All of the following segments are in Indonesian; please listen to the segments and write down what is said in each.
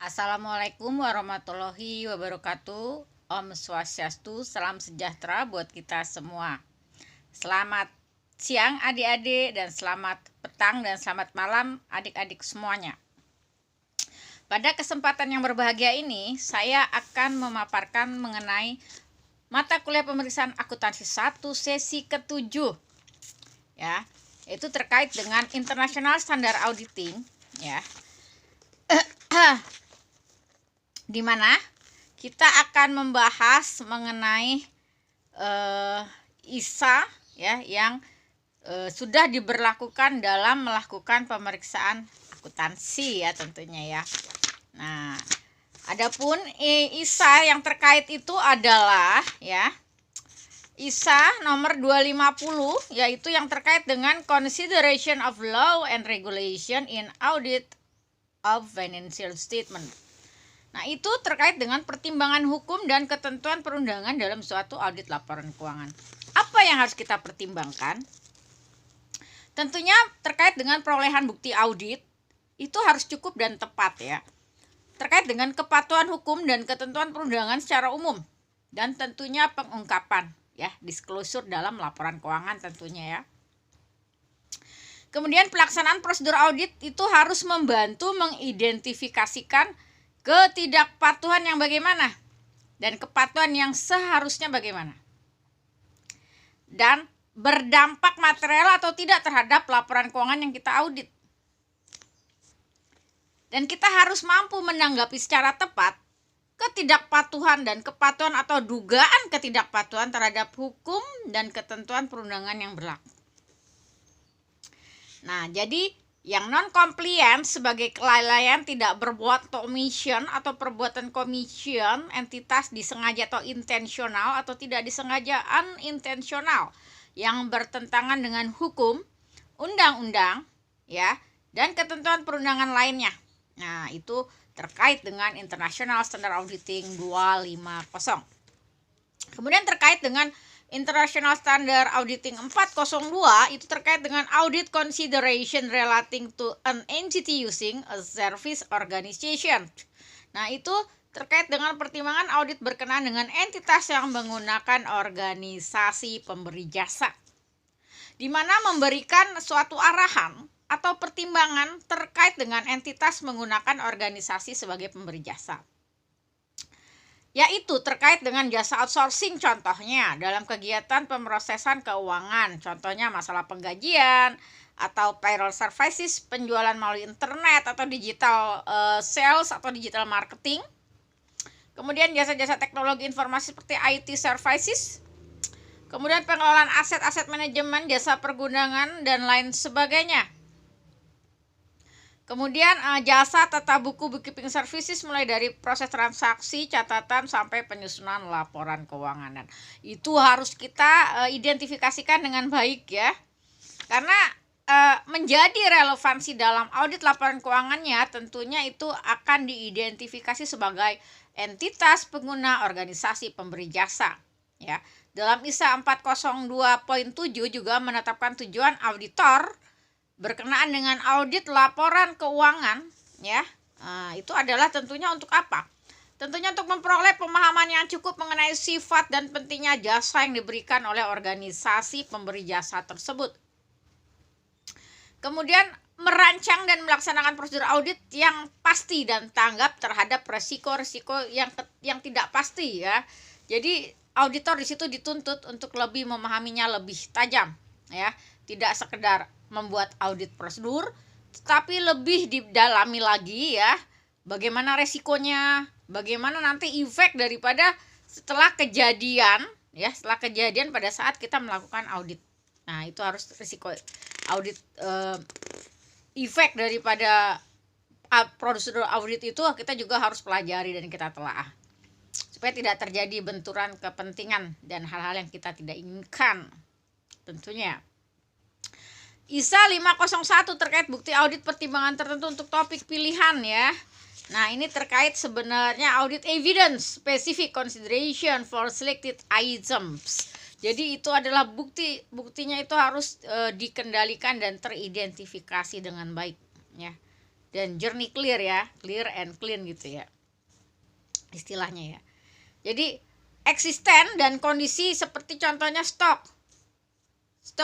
Assalamualaikum warahmatullahi wabarakatuh. Om Swastiastu, salam sejahtera buat kita semua. Selamat siang adik-adik, dan selamat petang dan selamat malam adik-adik semuanya. Pada kesempatan yang berbahagia ini, saya akan memaparkan mengenai mata kuliah pemeriksaan akuntansi 1 sesi ke-7. Ya, itu terkait dengan International Standard Auditing, ya. Di mana kita akan membahas mengenai ISA ya yang sudah diberlakukan dalam melakukan pemeriksaan akuntansi ya tentunya ya. Nah, adapun ISA yang terkait itu adalah ya ISA nomor 250, yaitu yang terkait dengan consideration of law and regulation in audit of financial statement. Nah, itu terkait dengan pertimbangan hukum dan ketentuan perundangan dalam suatu audit laporan keuangan. Apa yang harus kita pertimbangkan? Tentunya terkait dengan perolehan bukti audit, itu harus cukup dan tepat ya. Terkait dengan kepatuhan hukum dan ketentuan perundangan secara umum. Dan tentunya pengungkapan ya, disclosure dalam laporan keuangan tentunya ya. Kemudian pelaksanaan prosedur audit itu harus membantu mengidentifikasikan ketidakpatuhan yang bagaimana dan kepatuhan yang seharusnya bagaimana, dan berdampak material atau tidak terhadap laporan keuangan yang kita audit. Dan kita harus mampu menanggapi secara tepat ketidakpatuhan dan kepatuhan atau dugaan ketidakpatuhan terhadap hukum dan ketentuan perundangan yang berlaku. Nah, jadi yang non-compliant sebagai kelalaian tidak berbuat atau omission atau perbuatan commission entitas disengaja atau intensional atau tidak disengaja unintentional yang bertentangan dengan hukum, undang-undang ya, dan ketentuan perundangan lainnya. Nah, itu terkait dengan International Standard Auditing 250. Kemudian terkait dengan International Standard Auditing 402 itu terkait dengan audit consideration relating to an entity using a service organization. Nah, itu terkait dengan pertimbangan audit berkenaan dengan entitas yang menggunakan organisasi pemberi jasa, di mana memberikan suatu arahan atau pertimbangan terkait dengan entitas menggunakan organisasi sebagai pemberi jasa, yaitu terkait dengan jasa outsourcing contohnya dalam kegiatan pemrosesan keuangan, contohnya masalah penggajian atau payroll services, penjualan melalui internet atau digital sales atau digital marketing. Kemudian jasa-jasa teknologi informasi seperti IT services. Kemudian pengelolaan aset-aset manajemen, jasa pergundangan dan lain sebagainya. Kemudian jasa tata buku bookkeeping services mulai dari proses transaksi, catatan sampai penyusunan laporan keuangan. Dan itu harus kita identifikasikan dengan baik ya. Karena menjadi relevansi dalam audit laporan keuangannya tentunya itu akan diidentifikasi sebagai entitas pengguna organisasi pemberi jasa ya. Dalam ISA 402.7 juga menetapkan tujuan auditor berkenaan dengan audit laporan keuangan ya. Itu adalah tentunya untuk apa? Tentunya untuk memperoleh pemahaman yang cukup mengenai sifat dan pentingnya jasa yang diberikan oleh organisasi pemberi jasa tersebut. Kemudian merancang dan melaksanakan prosedur audit yang pasti dan tanggap terhadap resiko-resiko yang tidak pasti ya. Jadi auditor di situ dituntut untuk lebih memahaminya lebih tajam ya. Tidak sekedar membuat audit prosedur, tetapi lebih didalami lagi ya, bagaimana resikonya, bagaimana nanti efek daripada setelah kejadian ya, setelah kejadian pada saat kita melakukan audit. Nah, itu harus resiko audit, efek daripada prosedur audit itu kita juga harus pelajari dan kita telaah supaya tidak terjadi benturan kepentingan dan hal-hal yang kita tidak inginkan tentunya. ISA 501 terkait bukti audit pertimbangan tertentu untuk topik pilihan ya. Nah, ini terkait sebenarnya audit evidence specific consideration for selected items. Jadi itu adalah buktinya itu harus dikendalikan dan teridentifikasi dengan baik ya. dan journey clear ya, clear and clean gitu ya istilahnya ya. Jadi eksisten dan kondisi seperti contohnya stok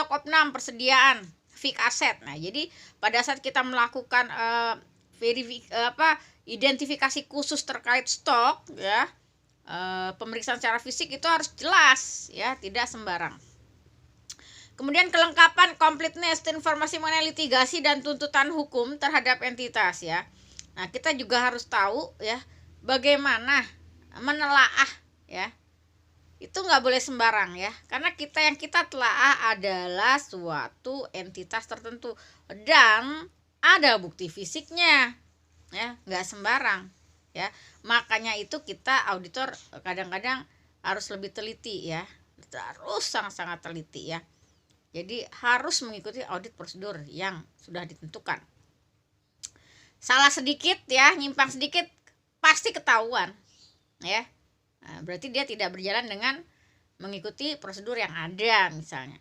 opnam, persediaan, fixed asset. Nah, jadi pada saat kita melakukan identifikasi khusus terkait stok ya, pemeriksaan secara fisik itu harus jelas ya, tidak sembarang. Kemudian kelengkapan, completeness, informasi mengenai litigasi dan tuntutan hukum terhadap entitas ya. Nah, kita juga harus tahu ya bagaimana menelaah ya. Itu nggak boleh sembarang ya, karena yang kita telaah adalah suatu entitas tertentu dan ada bukti fisiknya ya, nggak sembarang ya. Makanya itu kita auditor kadang-kadang harus lebih teliti ya, harus sangat-sangat teliti ya. Jadi harus mengikuti audit prosedur yang sudah ditentukan. Salah sedikit ya, nyimpang sedikit pasti ketahuan ya. Nah, berarti dia tidak berjalan dengan mengikuti prosedur yang ada misalnya.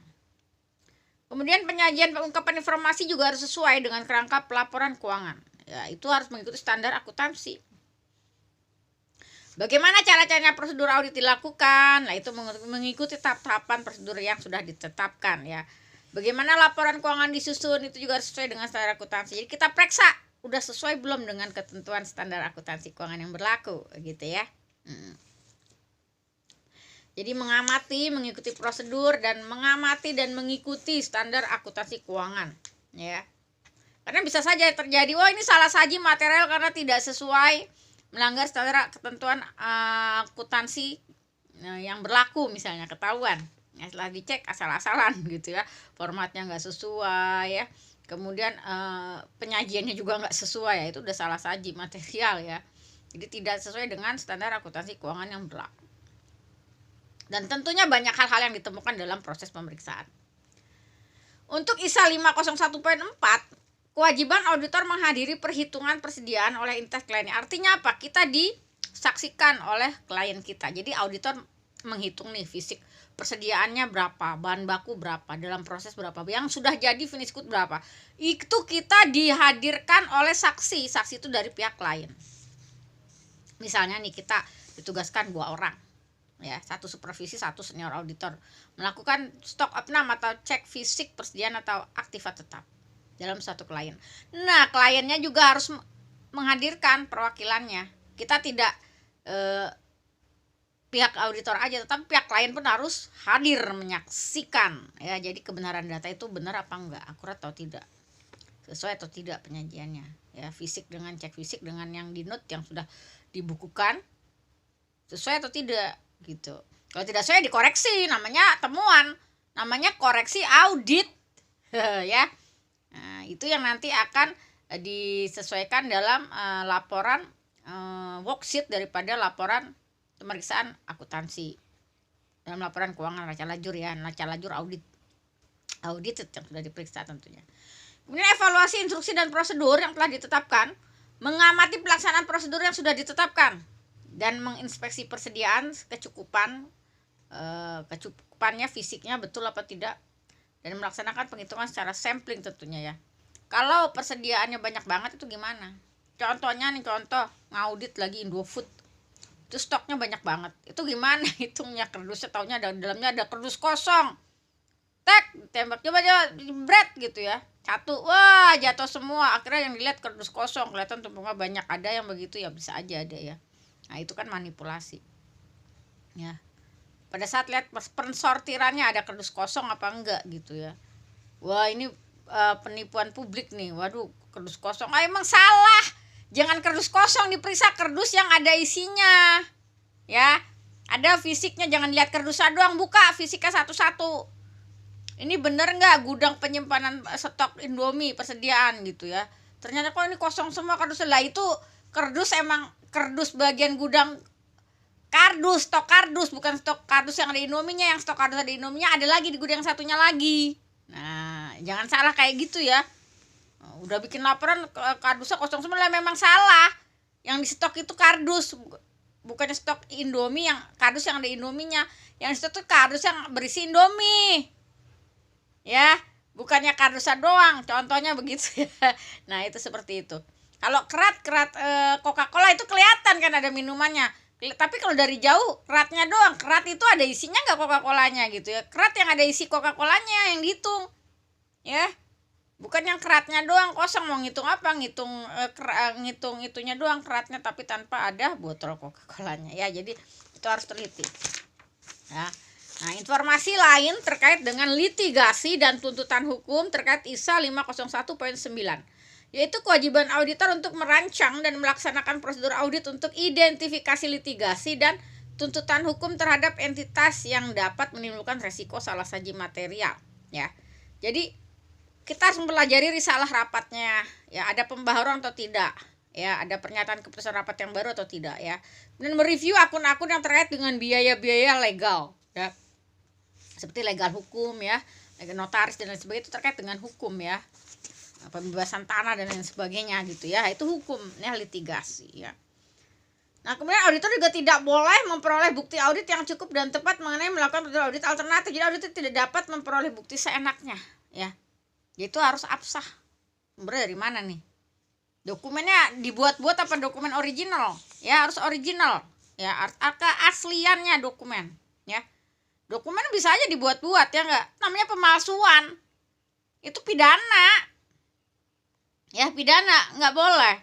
Kemudian penyajian pengungkapan informasi juga harus sesuai dengan kerangka pelaporan keuangan. Ya, itu harus mengikuti standar akuntansi. Bagaimana cara-caranya prosedur audit dilakukan? Nah, itu mengikuti tahap-tahapan prosedur yang sudah ditetapkan ya. Bagaimana laporan keuangan disusun, itu juga harus sesuai dengan standar akuntansi. Jadi kita periksa udah sesuai belum dengan ketentuan standar akuntansi keuangan yang berlaku gitu ya. Jadi mengamati, mengikuti prosedur dan mengamati dan mengikuti standar akuntansi keuangan ya. Karena bisa saja terjadi, wah ini salah saji material karena tidak sesuai, melanggar standar ketentuan akuntansi yang berlaku misalnya, ketahuan ya, setelah dicek asal-asalan gitu ya, formatnya nggak sesuai ya, kemudian penyajiannya juga nggak sesuai ya, itu udah salah saji material ya. Jadi tidak sesuai dengan standar akuntansi keuangan yang berlaku. Dan tentunya banyak hal-hal yang ditemukan dalam proses pemeriksaan. Untuk ISA 501.4, kewajiban auditor menghadiri perhitungan persediaan oleh entitas kliennya. Artinya apa? Kita disaksikan oleh klien kita. Jadi auditor menghitung nih fisik persediaannya berapa, bahan baku berapa, dalam proses berapa, yang sudah jadi finish good berapa. Itu kita dihadirkan oleh saksi. Saksi itu dari pihak klien. Misalnya nih kita ditugaskan 2 orang. Ya, 1 supervisi, 1 senior auditor melakukan stok opnam atau cek fisik persediaan atau aktiva tetap dalam satu klien. Nah, kliennya juga harus menghadirkan perwakilannya. Kita tidak pihak auditor aja, tetapi pihak klien pun harus hadir menyaksikan ya. Jadi kebenaran data itu benar apa enggak, akurat atau tidak, sesuai atau tidak penyajiannya ya, fisik dengan cek fisik dengan yang di note yang sudah dibukukan sesuai atau tidak gitu. Kalau tidak sesuai dikoreksi, namanya temuan, namanya koreksi audit ya. Nah, itu yang nanti akan disesuaikan dalam laporan worksheet daripada laporan pemeriksaan akuntansi, dalam laporan keuangan neraca lajur ya, neraca lajur audit yang sudah diperiksa tentunya. Kemudian evaluasi instruksi dan prosedur yang telah ditetapkan, mengamati pelaksanaan prosedur yang sudah ditetapkan dan menginspeksi persediaan kecukupannya fisiknya betul apa tidak, dan melaksanakan penghitungan secara sampling tentunya ya. Kalau persediaannya banyak banget itu gimana? Contohnya nih, contoh ngaudit lagi Indofood, itu stoknya banyak banget, itu gimana hitungnya? Kardusnya taunya dalamnya ada kardus kosong, tembak coba bread gitu ya, 1, wah jatuh semua, akhirnya yang dilihat kardus kosong, kelihatan tumpengnya banyak. Ada yang begitu ya, bisa aja ada ya. Nah, itu kan manipulasi ya. Pada saat lihat pensortirannya ada kardus kosong apa enggak gitu ya, wah ini penipuan publik nih, waduh kardus kosong, emang salah. Jangan kardus kosong, diperiksa kardus yang ada isinya ya, ada fisiknya. Jangan lihat kardusnya doang, buka fisiknya satu-satu. Ini bener nggak gudang penyimpanan stok Indomie persediaan gitu ya, ternyata kok ini kosong semua kardusnya. Lah itu kardus emang kardus bagian gudang kardus, stok kardus, bukan stok kardus yang ada Indominya. Yang stok kardus ada Indominya ada lagi di gudang satunya lagi. Nah, jangan salah kayak gitu ya. Udah bikin laporan kardusnya kosong semua, lah memang salah. Yang di stok itu kardus, bukannya stok Indomie yang kardus yang ada Indominya. Yang stok itu kardus yang berisi Indomie ya, bukannya kardusnya doang. Contohnya begitu ya. Nah, itu seperti itu. Kalau kerat Coca-Cola itu kelihatan kan ada minumannya. Tapi kalau dari jauh keratnya doang, kerat itu ada isinya nggak Coca-Colanya gitu ya. Kerat yang ada isi Coca-Colanya yang dihitung, ya. Bukan yang keratnya doang kosong, mau ngitung apa, ngitung itunya doang keratnya tapi tanpa ada botol Coca-Colanya ya. Jadi itu harus teliti ya. Nah, informasi lain terkait dengan litigasi dan tuntutan hukum terkait ISA 501.9, yaitu kewajiban auditor untuk merancang dan melaksanakan prosedur audit untuk identifikasi litigasi dan tuntutan hukum terhadap entitas yang dapat menimbulkan resiko salah saji material ya. Jadi kita harus mempelajari risalah rapatnya ya, ada pembaharuan atau tidak ya, ada pernyataan keputusan rapat yang baru atau tidak ya, dan mereview akun-akun yang terkait dengan biaya-biaya legal ya, seperti legal hukum ya, notaris dan lain sebagainya, itu terkait dengan hukum ya, pembebasan tanah dan lain sebagainya gitu ya, itu hukum ya, litigasi ya. Nah, kemudian auditor juga tidak boleh memperoleh bukti audit yang cukup dan tepat mengenai melakukan audit alternatif. Jadi auditor tidak dapat memperoleh bukti seenaknya ya. Itu harus absah. Sumbernya dari mana nih? Dokumennya dibuat-buat apa dokumen original? Ya, harus original. Ya, keasliannya dokumen, ya. Dokumen bisa aja dibuat-buat ya enggak? Namanya pemalsuan. Itu pidana. Ya, pidana, enggak boleh.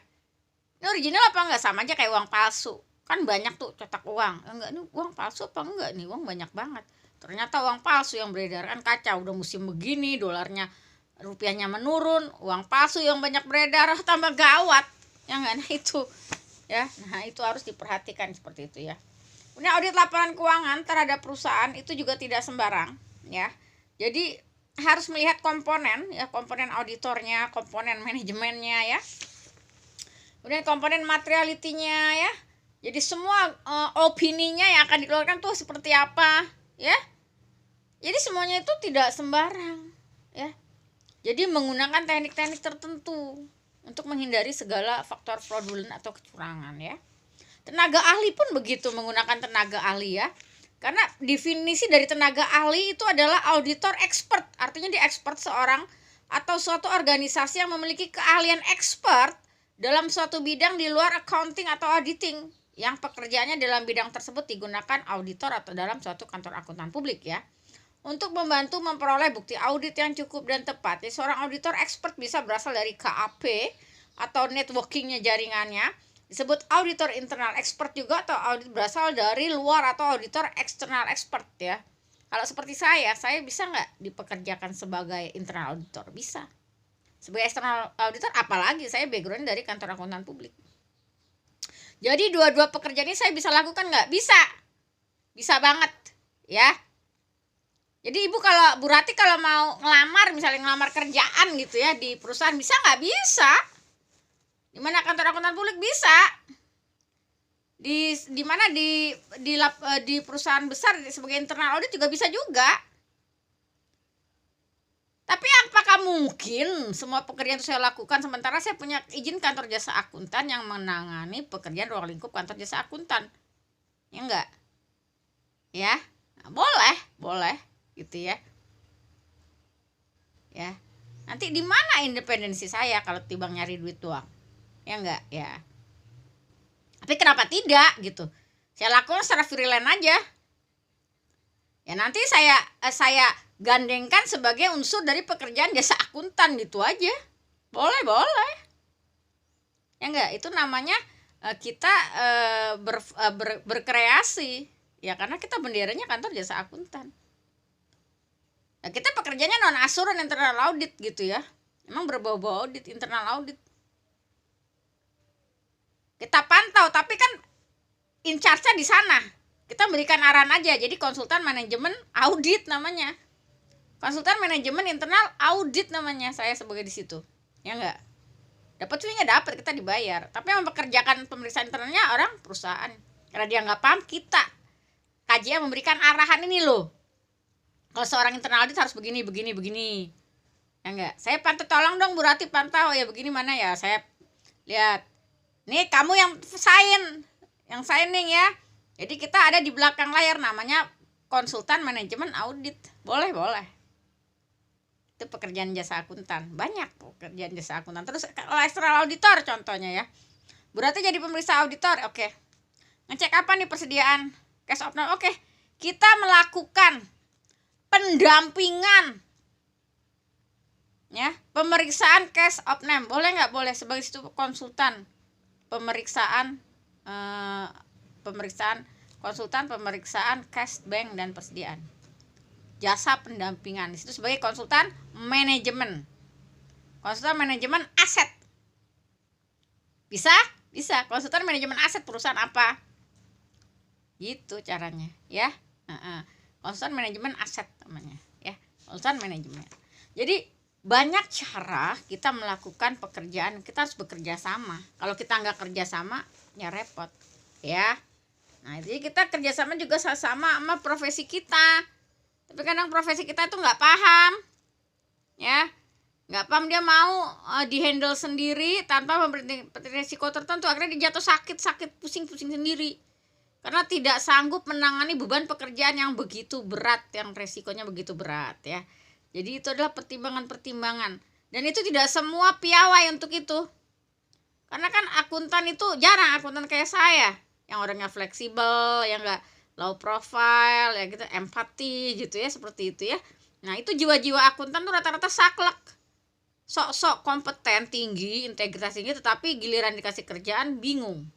Ini original apa enggak? Sama aja kayak uang palsu. Kan banyak tuh cetak uang. Enggak, ini uang palsu apa enggak nih? Uang banyak banget. Ternyata uang palsu yang beredar, kan kacau, udah musim begini, dolarnya, rupiahnya menurun, uang palsu yang banyak beredar, tambah gawat ya enggak. Nah itu ya, nah itu harus diperhatikan seperti itu ya. Kemudian audit laporan keuangan terhadap perusahaan itu juga tidak sembarang ya. Jadi harus melihat komponen ya, komponen auditornya, komponen manajemennya ya, kemudian komponen materialitinya ya. Jadi semua opininya yang akan dikeluarkan tuh seperti apa ya. Jadi semuanya itu tidak sembarang ya. Jadi menggunakan teknik-teknik tertentu untuk menghindari segala faktor fraudulent atau kecurangan ya. Tenaga ahli pun begitu, menggunakan tenaga ahli ya. Karena definisi dari tenaga ahli itu adalah auditor expert. Artinya dia expert seorang atau suatu organisasi yang memiliki keahlian expert dalam suatu bidang di luar accounting atau auditing, yang pekerjaannya dalam bidang tersebut digunakan auditor atau dalam suatu kantor akuntan publik ya, untuk membantu memperoleh bukti audit yang cukup dan tepat. Jadi seorang auditor expert bisa berasal dari KAP atau networkingnya, jaringannya, disebut auditor internal expert juga, atau audit berasal dari luar atau auditor eksternal expert ya. Kalau seperti saya bisa nggak dipekerjakan sebagai internal auditor? Bisa. Sebagai external auditor, apalagi saya background dari kantor akuntan publik. Jadi dua-dua pekerjaan ini saya bisa lakukan nggak? Bisa banget ya. Jadi Bu Rati kalau mau ngelamar, misalnya ngelamar kerjaan gitu ya di perusahaan, bisa nggak? Bisa. Di mana kantor akuntan publik bisa. Di mana di perusahaan besar sebagai internal audit juga bisa juga. Tapi apakah mungkin semua pekerjaan itu saya lakukan sementara saya punya izin kantor jasa akuntan yang menangani pekerjaan ruang lingkup kantor jasa akuntan? Ya enggak? Ya, nah, boleh gitu ya. Ya. Nanti di mana independensi saya kalau timbang nyari duit doang? Ya enggak? Ya. Tapi kenapa tidak gitu? Saya lakukan secara freelance aja. Ya nanti saya gandengkan sebagai unsur dari pekerjaan jasa akuntan gitu aja. Boleh. Ya enggak? Itu namanya kita berkreasi. Ya karena kita benderanya kantor jasa akuntan. Nah, kita pekerjaannya non asuran internal audit gitu ya. Emang berbau-bau audit, internal audit. Kita pantau, tapi kan in charge-nya di sana. Kita berikan arahan aja. Jadi konsultan manajemen audit namanya. Konsultan manajemen internal audit namanya saya sebagai di situ. Ya enggak? Dapat sih enggak dapat, kita dibayar. Tapi yang mempekerjakan pemeriksaan internalnya orang perusahaan. Karena dia nggak paham, kita KJA memberikan arahan ini loh. Kalau seorang internal audit harus begini. Ya enggak? Saya pantau, tolong dong Bu Rati pantau ya begini mana ya. Saya lihat. Nih kamu yang signing ya. Jadi kita ada di belakang layar, namanya konsultan manajemen audit. Boleh. Itu pekerjaan jasa akuntan, banyak pekerjaan jasa akuntan. Terus kalau eksternal auditor contohnya ya, berarti jadi pemeriksa auditor. Oke, ngecek apa nih persediaan cash of name. Oke, kita melakukan pendampingan ya, pemeriksaan cash of name. Boleh nggak? Boleh, sebagai situ konsultan pemeriksaan konsultan pemeriksaan cash bank dan persediaan, jasa pendampingan. Di situ sebagai konsultan manajemen aset. Bisa konsultan manajemen aset perusahaan apa, gitu caranya ya. Konsultan manajemen aset namanya ya, konsultan manajemen. Jadi banyak cara kita melakukan pekerjaan. Kita harus bekerja sama. Kalau kita nggak kerja sama ya repot ya. Nah, jadi kita kerjasama juga sama profesi kita. Tapi kadang profesi kita itu nggak paham ya, nggak paham, dia mau dihandle sendiri tanpa memberi risiko tertentu. Akhirnya dia jatuh sakit pusing sendiri karena tidak sanggup menangani beban pekerjaan yang begitu berat, yang resikonya begitu berat ya. Jadi itu adalah pertimbangan, dan itu tidak semua piawai untuk itu. Karena kan akuntan itu jarang akuntan kayak saya yang orangnya fleksibel, yang enggak low profile ya gitu, empati gitu ya, seperti itu ya. Nah, itu jiwa-jiwa akuntan tuh rata-rata saklek. Sok-sok kompeten, tinggi, integritas tinggi, tetapi giliran dikasih kerjaan bingung.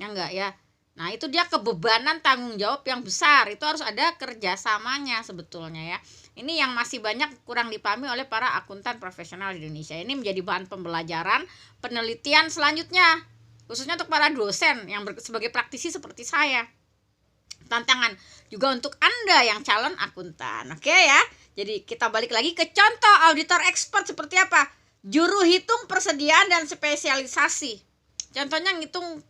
Ya enggak ya. Nah, itu dia kebebanan tanggung jawab yang besar. Itu harus ada kerjasamanya sebetulnya ya. Ini yang masih banyak kurang dipahami oleh para akuntan profesional di Indonesia. Ini menjadi bahan pembelajaran, penelitian selanjutnya, khususnya untuk para dosen yang sebagai praktisi seperti saya. Tantangan juga untuk Anda yang calon akuntan. Oke ya. Jadi kita balik lagi ke contoh auditor expert seperti apa? Juru hitung persediaan dan spesialisasi. Contohnya ngitung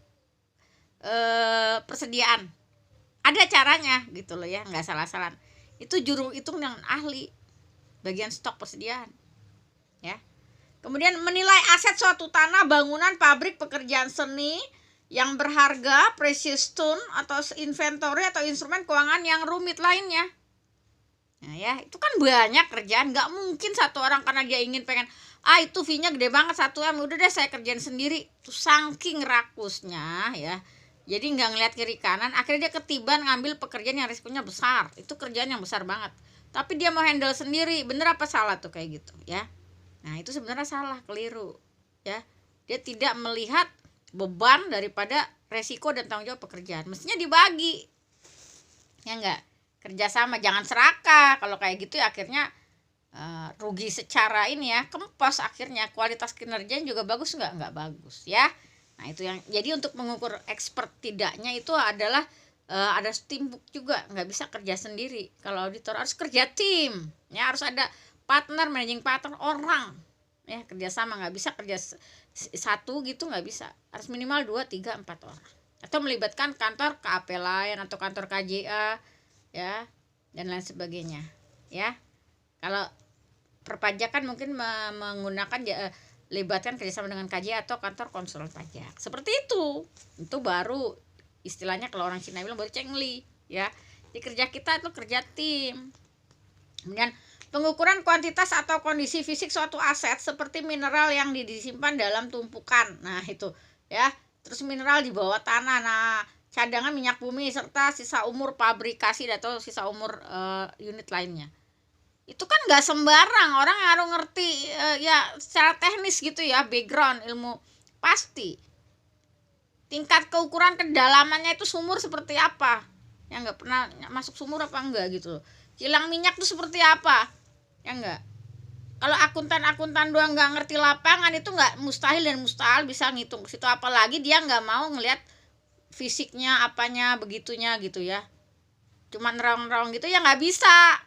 persediaan. Ada caranya gitu loh ya, nggak salah-salah. Itu juru hitung yang ahli bagian stok persediaan. Ya. Kemudian menilai aset suatu tanah, bangunan, pabrik, pekerjaan seni yang berharga, precious stone atau inventory atau instrumen keuangan yang rumit lainnya. Nah ya, itu kan banyak kerjaan. Nggak mungkin satu orang karena dia ingin pengen, itu fee-nya gede banget 1M, udah deh saya kerjain sendiri. Itu saking rakusnya ya. Jadi nggak ngeliat kiri kanan, akhirnya dia ketiban ngambil pekerjaan yang risikonya besar. Itu kerjaan yang besar banget. Tapi dia mau handle sendiri. Bener apa salah tuh kayak gitu ya? Nah, itu sebenarnya salah, keliru ya. Dia tidak melihat beban daripada resiko dan tanggung jawab pekerjaan. Mestinya dibagi. Ya enggak? Kerjasama, jangan serakah. Kalau kayak gitu ya akhirnya rugi secara ini ya, kempes akhirnya. Kualitas kinerjanya juga bagus enggak bagus ya. Nah, itu yang jadi untuk mengukur expert tidaknya itu adalah ada teamwork juga, nggak bisa kerja sendiri. Kalau auditor harus kerja tim. Ya, harus ada partner, managing partner, orang ya, kerjasama. Nggak bisa kerja satu gitu, nggak bisa, harus minimal 2, 3, 4 orang, atau melibatkan kantor KAP lain atau kantor KJA ya, dan lain sebagainya ya. Kalau perpajakan mungkin menggunakan libatkan kerjasama dengan KJA atau kantor konsul pajak, seperti itu baru istilahnya kalau orang Cina bilang baru cengli ya. Di kerja kita itu kerja tim. Kemudian pengukuran kuantitas atau kondisi fisik suatu aset seperti mineral yang disimpan dalam tumpukan. Nah, itu ya. Terus mineral di bawah tanah. Nah, cadangan minyak bumi serta sisa umur pabrikasi atau sisa umur unit lainnya. Itu kan nggak sembarang, orang harus ngerti ya secara teknis gitu ya, background ilmu pasti. Tingkat keukuran kedalamannya itu sumur seperti apa? Ya nggak pernah masuk sumur apa enggak gitu. Kilang minyak itu seperti apa? Ya enggak. Kalau akuntan doang nggak ngerti lapangan, itu nggak, mustahil dan mustahil bisa ngitung situ, apalagi dia nggak mau ngelihat fisiknya apanya begitunya gitu ya. Cuma nerang-nerang gitu ya nggak bisa.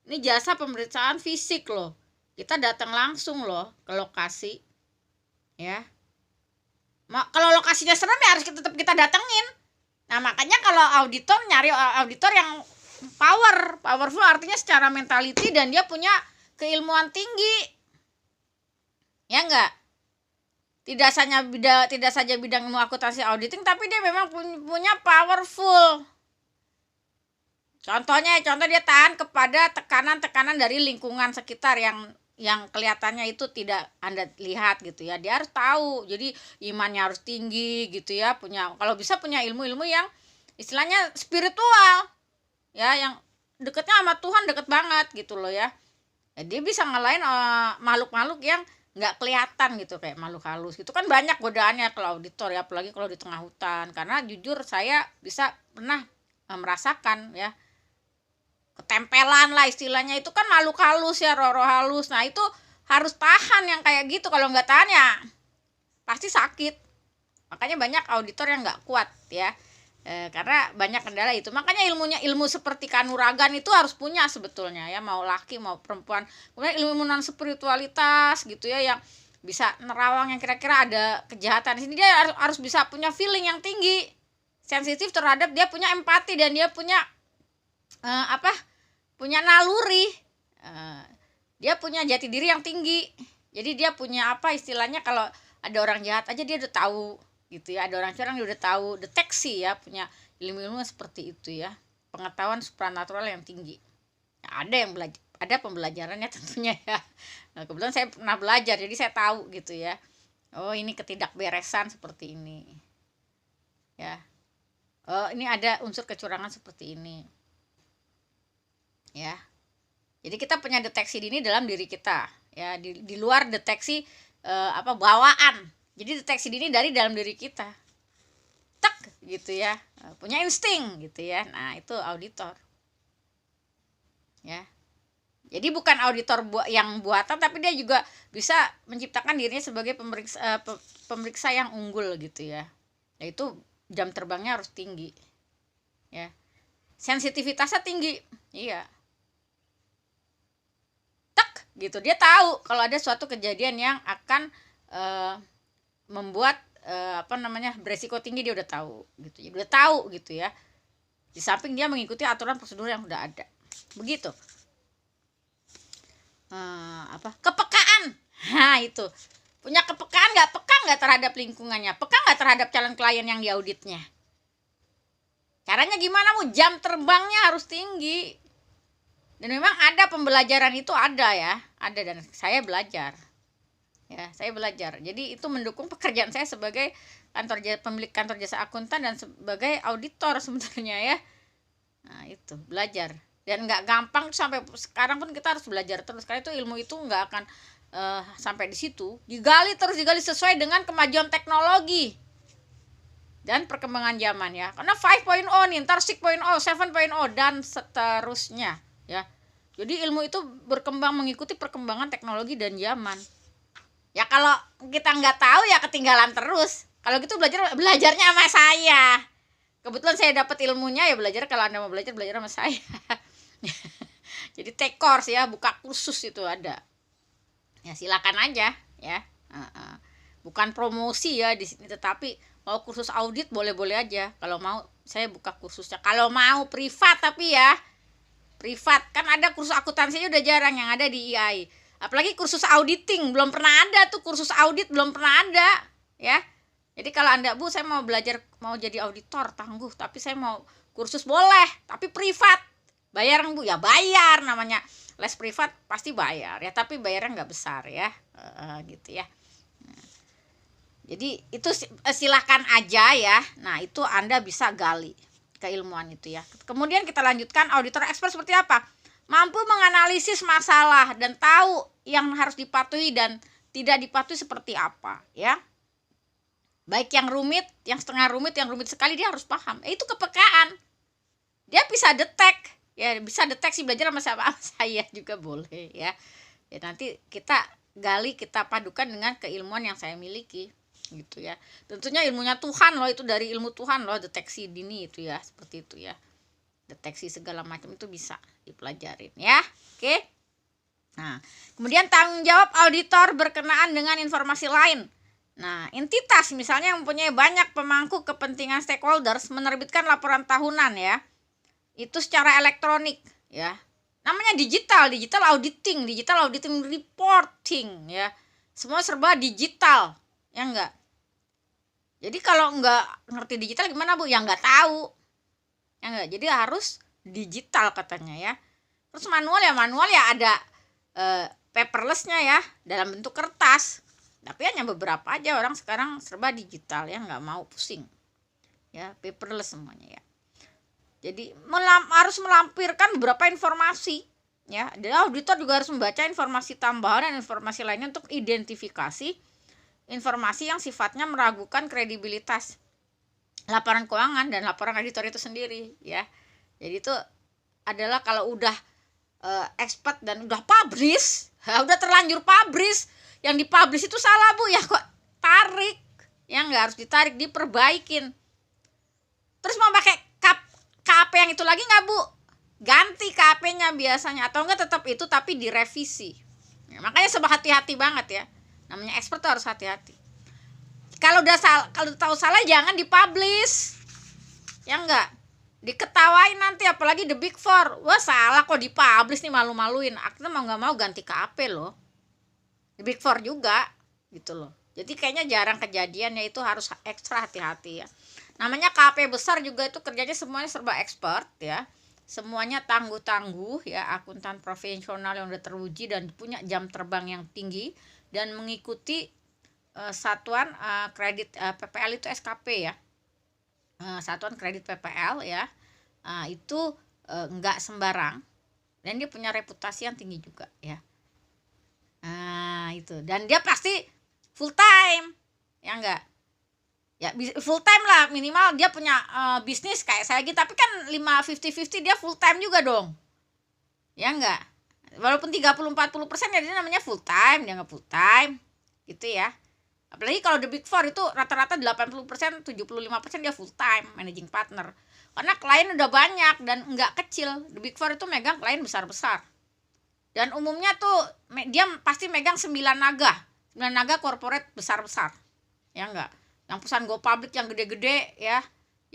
Ini jasa pemeriksaan fisik loh. Kita datang langsung loh ke lokasi. Ya. Kalau lokasinya serem ya harus tetap kita datengin. Nah, makanya kalau auditor nyari auditor yang powerful artinya secara mentality dan dia punya keilmuan tinggi. Ya enggak? Tidak saja bidang ilmu akuntansi auditing, tapi dia memang punya powerful. Contoh dia tahan kepada tekanan-tekanan dari lingkungan sekitar yang kelihatannya itu tidak Anda lihat gitu ya. Dia harus tahu. Jadi imannya harus tinggi gitu ya, kalau bisa punya ilmu-ilmu yang istilahnya spiritual. Ya, yang deketnya sama Tuhan, deket banget gitu loh ya. Dia bisa ngalahin makhluk-makhluk yang nggak kelihatan gitu, kayak makhluk halus gitu kan. Banyak godaannya kalau auditor ya, apalagi kalau di tengah hutan. Karena jujur saya pernah merasakan ya, ketempelan lah istilahnya. Itu kan makhluk halus ya, roh-roh halus. Nah itu harus tahan yang kayak gitu. Kalau nggak tahan ya pasti sakit. Makanya banyak auditor yang nggak kuat ya, karena banyak kendala itu. Makanya ilmu seperti kanuragan itu harus punya sebetulnya ya, mau laki mau perempuan. Kemudian ilmu non spiritualitas gitu ya, yang bisa nerawang yang kira-kira ada kejahatan di sini. Dia harus bisa punya feeling yang tinggi, sensitif terhadap, dia punya empati, dan dia punya punya naluri, dia punya jati diri yang tinggi. Jadi dia punya istilahnya, kalau ada orang jahat aja dia udah tahu gitu ya, ada orang curang dia udah tahu, deteksi ya, punya ilmu-ilmu seperti itu ya, pengetahuan supranatural yang tinggi. Nah, ada pembelajarannya tentunya ya. Nah, kebetulan saya pernah belajar, jadi saya tahu gitu ya. Oh, ini ketidakberesan seperti ini ya. Oh, ini ada unsur kecurangan seperti ini ya. Jadi kita punya deteksi dini dalam diri kita ya, di luar deteksi bawaan. Jadi deteksi dini dari dalam diri kita, tek gitu ya, punya insting gitu ya. Nah itu auditor ya. Jadi bukan auditor yang buatan, tapi dia juga bisa menciptakan dirinya sebagai pemeriksa yang unggul gitu ya. Yaitu jam terbangnya harus tinggi ya, sensitivitasnya tinggi. Iya, tek gitu, dia tahu kalau ada suatu kejadian yang akan membuat beresiko tinggi. Dia udah tahu gitu ya, udah tahu gitu ya. Di samping dia mengikuti aturan prosedur yang udah ada begitu. Kepekaan, nah itu punya kepekaan. Peka nggak terhadap lingkungannya, peka nggak terhadap calon klien yang diauditnya. Caranya gimana? Jam terbangnya harus tinggi. Dan memang ada pembelajaran itu, ada ya, ada, dan saya belajar ya, jadi itu mendukung pekerjaan saya sebagai pemilik kantor jasa akuntan dan sebagai auditor sebenarnya ya. Nah itu belajar, dan nggak gampang. Sampai sekarang pun kita harus belajar terus, karena itu ilmu itu nggak akan sampai di situ. Digali sesuai dengan kemajuan teknologi dan perkembangan zaman ya. Karena 5.0 nih, ntar 6.0, 7.0 dan seterusnya ya. Jadi ilmu itu berkembang mengikuti perkembangan teknologi dan zaman. Ya kalau kita nggak tahu ya ketinggalan terus. Kalau gitu belajarnya sama saya. Kebetulan saya dapat ilmunya ya belajar. Kalau Anda mau belajar sama saya. Jadi take course ya, buka kursus itu ada. Ya silakan aja ya. Bukan promosi ya di sini, tetapi mau kursus audit boleh-boleh aja. Kalau mau saya buka kursusnya. Kalau mau privat, tapi ya privat. Kan ada kursus akuntansinya udah jarang, yang ada di IAI. Apalagi kursus auditing belum pernah ada tuh, kursus audit belum pernah ada ya. Jadi kalau Anda, Bu, saya mau belajar, mau jadi auditor, tangguh, tapi saya mau kursus, boleh, tapi privat. Bayar, Bu? Ya bayar, namanya les privat pasti bayar ya, tapi bayarnya nggak besar ya, gitu ya. Jadi itu silakan aja ya. Nah itu Anda bisa gali keilmuan itu ya. Kemudian kita lanjutkan, auditor expert seperti apa? Mampu menganalisis masalah dan tahu yang harus dipatuhi dan tidak dipatuhi seperti apa ya. Baik yang rumit, yang setengah rumit, yang rumit sekali, dia harus paham. Itu kepekaan. Dia bisa detek ya, bisa deteksi. Belajar sama saya juga boleh ya. Ya nanti kita gali, kita padukan dengan keilmuan yang saya miliki gitu ya. Tentunya ilmunya Tuhan loh, itu dari ilmu Tuhan loh, deteksi dini itu ya, seperti itu ya. Deteksi segala macam itu bisa dipelajarin ya. Oke. Nah, kemudian tanggung jawab auditor berkenaan dengan informasi lain. Nah, entitas misalnya yang mempunyai banyak pemangku kepentingan stakeholders menerbitkan laporan tahunan ya. Itu secara elektronik ya. Namanya digital auditing, digital auditing reporting ya. Semua serba digital. Ya enggak? Jadi kalau enggak ngerti digital gimana, Bu? Ya enggak tahu. Ya enggak, jadi harus digital katanya ya. Terus manual ya ada paperlessnya ya, dalam bentuk kertas. Tapi hanya beberapa aja orang sekarang serba digital ya, nggak mau pusing ya, paperless semuanya ya. Jadi harus melampirkan beberapa informasi ya. Dan auditor juga harus membaca informasi tambahan dan informasi lainnya untuk identifikasi informasi yang sifatnya meragukan kredibilitas laporan keuangan dan laporan auditor itu sendiri ya. Jadi itu adalah kalau udah expert dan udah publish, udah terlanjur publish, yang dipublish itu salah Bu ya, kok tarik ya, nggak harus ditarik, diperbaikin. Terus mau pakai KAP yang itu lagi nggak Bu? Ganti KAP-nya biasanya, atau enggak tetap itu tapi direvisi ya, makanya sebab hati-hati banget ya, namanya expert tuh harus hati-hati. Kalau udah kalau tahu salah jangan dipublish ya, enggak diketawain nanti, apalagi the big four, wah salah kok dipublish nih, malu-maluin. Akhirnya mau nggak mau ganti KAP loh, the big four juga gitu loh. Jadi kayaknya jarang kejadian ya, itu harus ekstra hati-hati ya. Namanya KAP besar juga itu kerjanya semuanya serba expert ya, semuanya tangguh-tangguh ya, akuntan profesional yang udah teruji dan punya jam terbang yang tinggi dan mengikuti satuan kredit PPL itu SKP ya, satuan kredit PPL ya, itu enggak sembarang dan dia punya reputasi yang tinggi juga ya. Itu, dan dia pasti full time ya, enggak ya, full time lah minimal, dia punya bisnis kayak saya gitu, tapi kan 50-50 dia full time juga dong ya, enggak, walaupun 30-40% ya dia namanya full time, dia nggak full time gitu ya. Apalagi kalau the big four itu rata-rata 80%, 75% dia full time managing partner, karena klien udah banyak dan nggak kecil. The big four itu megang klien besar-besar, dan umumnya tuh dia pasti megang 9 naga corporate besar-besar ya, enggak, yang perusahaan go public yang gede-gede ya,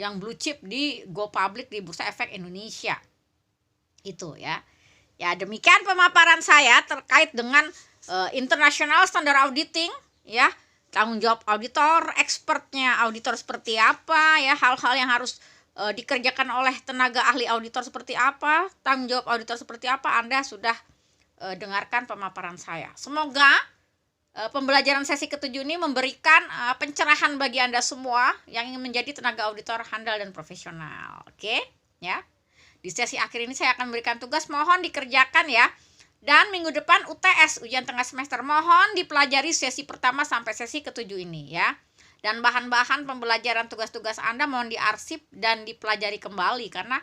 yang blue chip di go public di Bursa Efek Indonesia itu ya. Ya demikian pemaparan saya terkait dengan international standard auditing ya, tanggung jawab auditor, expertnya auditor seperti apa ya, hal-hal yang harus dikerjakan oleh tenaga ahli auditor seperti apa, tanggung jawab auditor seperti apa. Anda sudah dengarkan pemaparan saya. Semoga pembelajaran sesi ke-7 ini memberikan pencerahan bagi Anda semua yang ingin menjadi tenaga auditor handal dan profesional. Oke, ya. Di sesi akhir ini saya akan memberikan tugas, mohon dikerjakan ya. Dan minggu depan UTS, ujian tengah semester, mohon dipelajari sesi pertama sampai sesi ke-7 ini ya. Dan bahan-bahan pembelajaran tugas-tugas Anda mohon diarsip dan dipelajari kembali, karena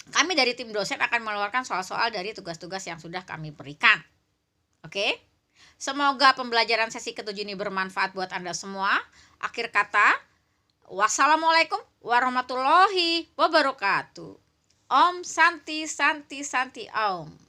kami dari tim dosen akan mengeluarkan soal-soal dari tugas-tugas yang sudah kami berikan. Oke? Semoga pembelajaran sesi ke-7 ini bermanfaat buat Anda semua. Akhir kata, wassalamualaikum warahmatullahi wabarakatuh. Om Santi Santi Santi Om.